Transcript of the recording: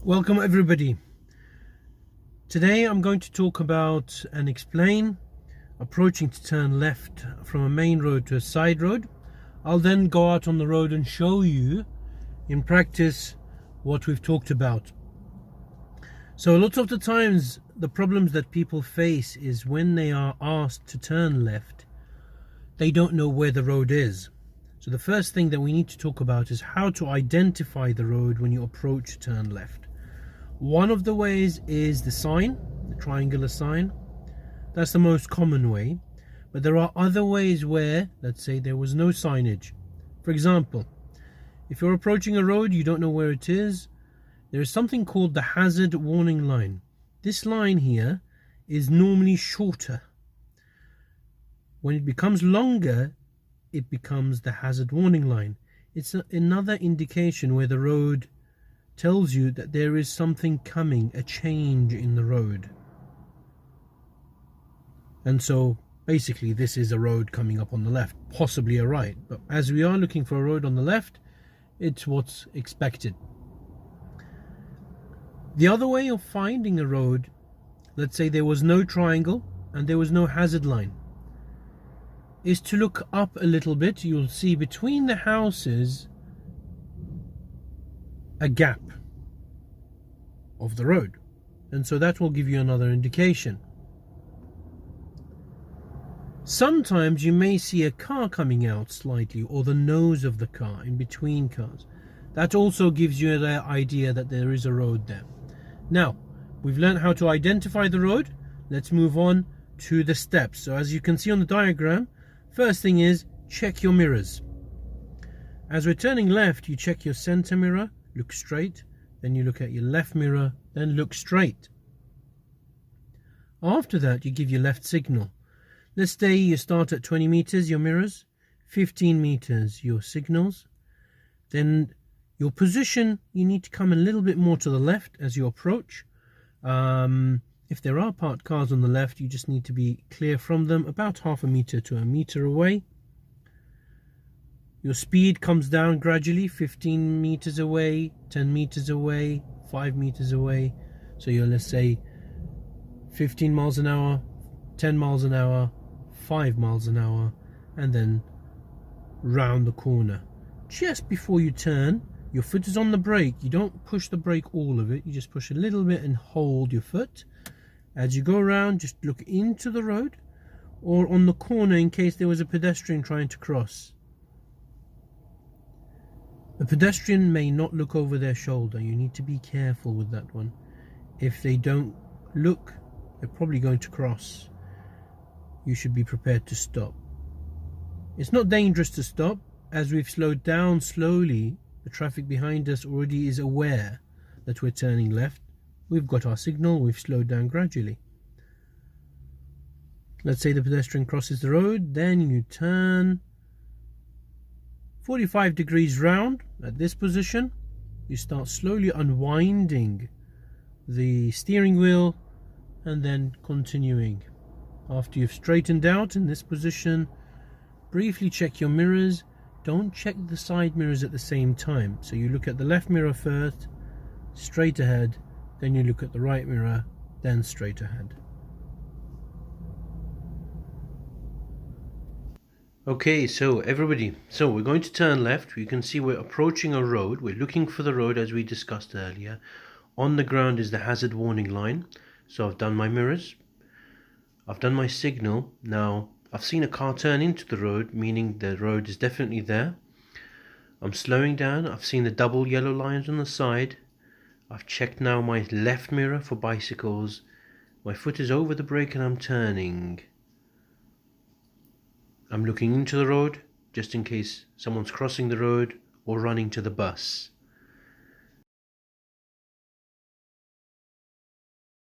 Welcome everybody. Today I'm going to talk about and explain approaching to turn left from a main road to a side road. I'll then go out on the road and show you in practice what we've talked about. So lots of the times the problems that people face is when they are asked to turn left, they don't know where the road is. So the first thing that we need to talk about is how to identify the road when you approach to turn left. One of the ways is the sign, the triangular sign. That's the most common way. But there are other ways where, let's say, there was no signage. For example, if you're approaching a road, you don't know where it is, there is something called the hazard warning line. This line here is normally shorter. When it becomes longer, it becomes the hazard warning line. It's another indication where the road tells you that there is something coming, a change in the road. And so basically this is a road coming up on the left, possibly a right, but as we are looking for a road on the left, it's what's expected. The other way of finding a road, let's say there was no triangle and there was no hazard line, is to look up a little bit. You'll see between the houses a gap of the road, and so that will give you another indication. Sometimes you may see a car coming out slightly, or the nose of the car in between cars. That also gives you the idea that there is a road there. Now we've learned how to identify the road. Let's move on to the steps. So as you can see on the diagram, first thing is check your mirrors. As we're turning left, you check your center mirror, look straight, then you look at your left mirror, then look straight. After that, you give your left signal. Let's say you start at 20 meters, your mirrors, 15 meters, your signals. Then your position, you need to come a little bit more to the left as you approach. If there are parked cars on the left, you just need to be clear from them, about half a meter to a meter away. Your speed comes down gradually, 15 meters away, 10 meters away, 5 meters away. So you're, let's say, 15 miles an hour, 10 miles an hour, 5 miles an hour, and then round the corner. Just before you turn, your foot is on the brake. You don't push the brake all of it, you just push a little bit and hold your foot. As you go around, just look into the road or on the corner in case there was a pedestrian trying to cross. The pedestrian may not look over their shoulder. You need to be careful with that one. If they don't look, they're probably going to cross. You should be prepared to stop. It's not dangerous to stop. As we've slowed down slowly, the traffic behind us already is aware that we're turning left. We've got our signal, we've slowed down gradually. Let's say the pedestrian crosses the road, then you turn 45 degrees round. At this position, you start slowly unwinding the steering wheel and then continuing. After you've straightened out in this position, briefly check your mirrors. Don't check the side mirrors at the same time. So you look at the left mirror first, straight ahead, then you look at the right mirror, then straight ahead. Okay, so everybody, so we're going to turn left. You can see we're approaching a road. We're looking for the road as we discussed earlier. On the ground is the hazard warning line. So I've done my mirrors. I've done my signal. Now I've seen a car turn into the road, meaning the road is definitely there. I'm slowing down. I've seen the double yellow lines on the side. I've checked now my left mirror for bicycles. My foot is over the brake and I'm turning. I'm looking into the road just in case someone's crossing the road or running to the bus.